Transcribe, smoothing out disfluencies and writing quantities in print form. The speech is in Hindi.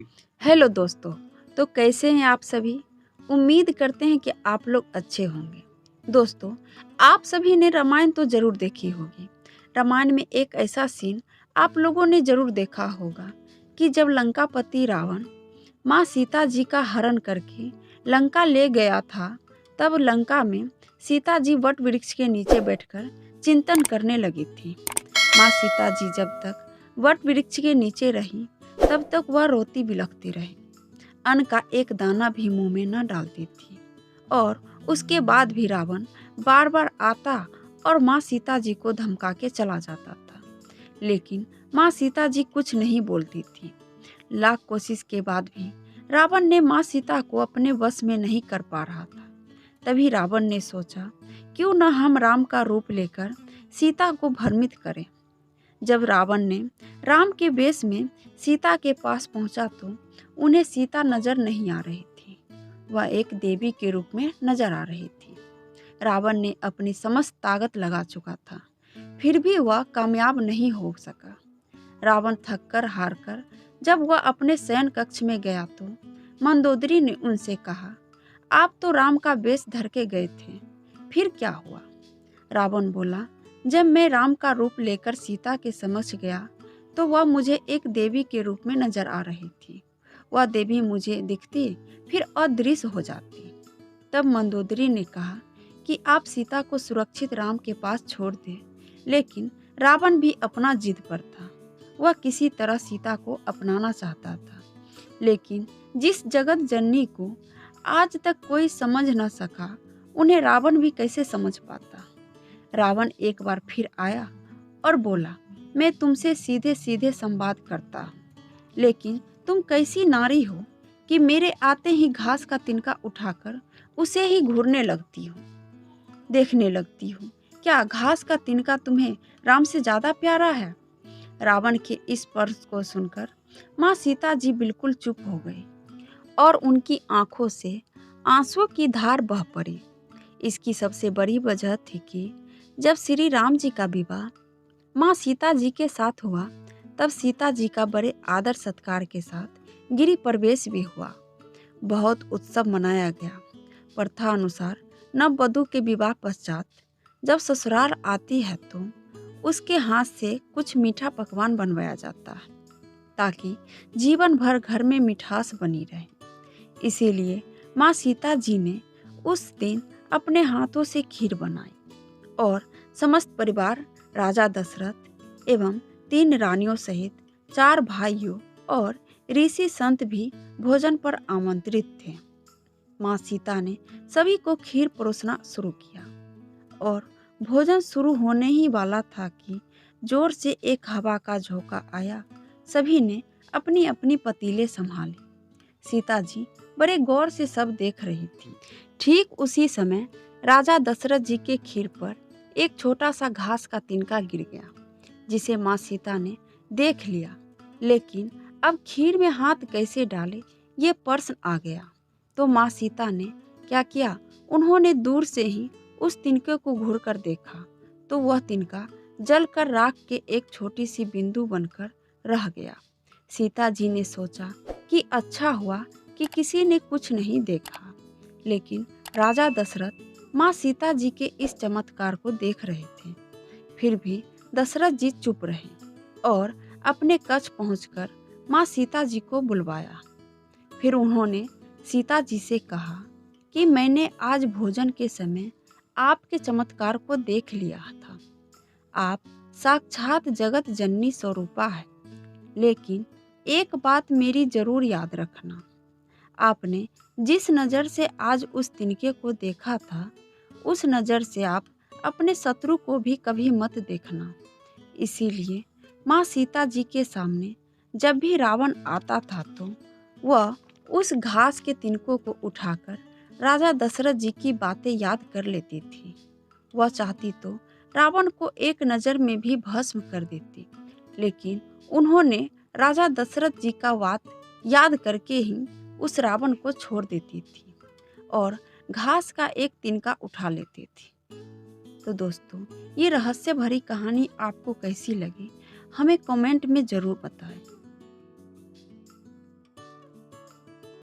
हेलो दोस्तों। तो कैसे हैं आप सभी? उम्मीद करते हैं कि आप लोग अच्छे होंगे। दोस्तों, आप सभी ने रामायण तो ज़रूर देखी होगी। रामायण में एक ऐसा सीन आप लोगों ने ज़रूर देखा होगा कि जब लंकापति रावण माँ सीता जी का हरण करके लंका ले गया था, तब लंका में सीता जी वट वृक्ष के नीचे बैठकर चिंतन करने लगी थी। माँ सीता जी जब तक वट वृक्ष के नीचे रहीं, तब तक वह रोती बिलखती रही। अन्न का एक दाना भी मुंह में न डालती थी। और उसके बाद भी रावण बार बार आता और माँ सीता जी को धमका के चला जाता था। लेकिन माँ सीता जी कुछ नहीं बोलती थी। लाख कोशिश के बाद भी रावण ने माँ सीता को अपने वश में नहीं कर पा रहा था। तभी रावण ने सोचा, क्यों न हम राम का रूप लेकर सीता को भ्रमित करें। जब रावण ने राम के वेश में सीता के पास पहुंचा तो उन्हें सीता नजर नहीं आ रही थी। वह एक देवी के रूप में नजर आ रही थी। रावण ने अपनी समस्त ताकत लगा चुका था, फिर भी वह कामयाब नहीं हो सका। रावण थककर हारकर जब वह अपने शयन कक्ष में गया तो मंदोदरी ने उनसे कहा, आप तो राम का वेश धर के गए थे, फिर क्या हुआ? रावण बोला, जब मैं राम का रूप लेकर सीता के समक्ष गया तो वह मुझे एक देवी के रूप में नजर आ रही थी। वह देवी मुझे दिखती फिर अदृश्य हो जाती। तब मंदोदरी ने कहा कि आप सीता को सुरक्षित राम के पास छोड़ दें। लेकिन रावण भी अपना जिद पर था। वह किसी तरह सीता को अपनाना चाहता था। लेकिन जिस जगत जननी को आज तक कोई समझ न सका, उन्हें रावण भी कैसे समझ पाता। रावण एक बार फिर आया और बोला, मैं तुमसे सीधे सीधे संवाद करता हूँ, लेकिन तुम कैसी नारी हो कि मेरे आते ही घास का तिनका उठाकर उसे ही घूरने लगती हो, देखने लगती हो। क्या घास का तिनका तुम्हें राम से ज्यादा प्यारा है? रावण के इस प्रश्न को सुनकर माँ सीता जी बिल्कुल चुप हो गई और उनकी आंखों से आंसुओं की धार बह पड़ी। इसकी सबसे बड़ी वजह थी कि जब श्री राम जी का विवाह माँ सीता जी के साथ हुआ, तब सीता जी का बड़े आदर सत्कार के साथ गिरि प्रवेश भी हुआ। बहुत उत्सव मनाया गया। प्रथा अनुसार नववधू के विवाह पश्चात जब ससुराल आती है तो उसके हाथ से कुछ मीठा पकवान बनवाया जाता है, ताकि जीवन भर घर में मिठास बनी रहे। इसीलिए माँ सीता जी ने उस दिन अपने हाथों से खीर बनाई और समस्त परिवार, राजा दशरथ एवं 3 रानियों सहित 4 भाइयों और ऋषि संत भी भोजन पर आमंत्रित थे। माँ सीता ने सभी को खीर परोसना शुरू किया और भोजन शुरू होने ही वाला था कि जोर से एक हवा का झोंका आया। सभी ने अपनी अपनी पतीले संभाले। सीता जी बड़े गौर से सब देख रही थी। ठीक उसी समय राजा दशरथ जी के खीर पर एक छोटा सा घास का तिनका गिर गया, जिसे माँ सीता ने देख लिया। लेकिन अब खीर में हाथ कैसे डाले, ये प्रश्न आ गया। तो माँ सीता ने क्या किया, उन्होंने दूर से ही उस तिनके को घूरकर देखा तो वह तिनका जलकर राख के एक छोटी सी बिंदु बनकर रह गया। सीता जी ने सोचा कि अच्छा हुआ कि किसी ने कुछ नहीं देखा। लेकिन राजा दशरथ माँ सीता जी के इस चमत्कार को देख रहे थे। फिर भी दशरथ जी चुप रहे और अपने कक्ष पहुंचकर माँ सीता जी को बुलवाया। फिर उन्होंने सीता जी से कहा कि मैंने आज भोजन के समय आपके चमत्कार को देख लिया था। आप साक्षात जगत जननी स्वरूपा है। लेकिन एक बात मेरी जरूर याद रखना, आपने जिस नज़र से आज उस तिनके को देखा था, उस नज़र से आप अपने शत्रु को भी कभी मत देखना। इसीलिए माँ सीता जी के सामने जब भी रावण आता था तो वह उस घास के तिनकों को उठाकर राजा दशरथ जी की बातें याद कर लेती थी। वह चाहती तो रावण को एक नज़र में भी भस्म कर देती, लेकिन उन्होंने राजा दशरथ जी का बात याद करके ही उस रावण को छोड़ देती थी और घास का एक तिनका उठा लेती थी। तो दोस्तों, ये रहस्य भरी कहानी आपको कैसी लगी, हमें कमेंट में ज़रूर बताएं।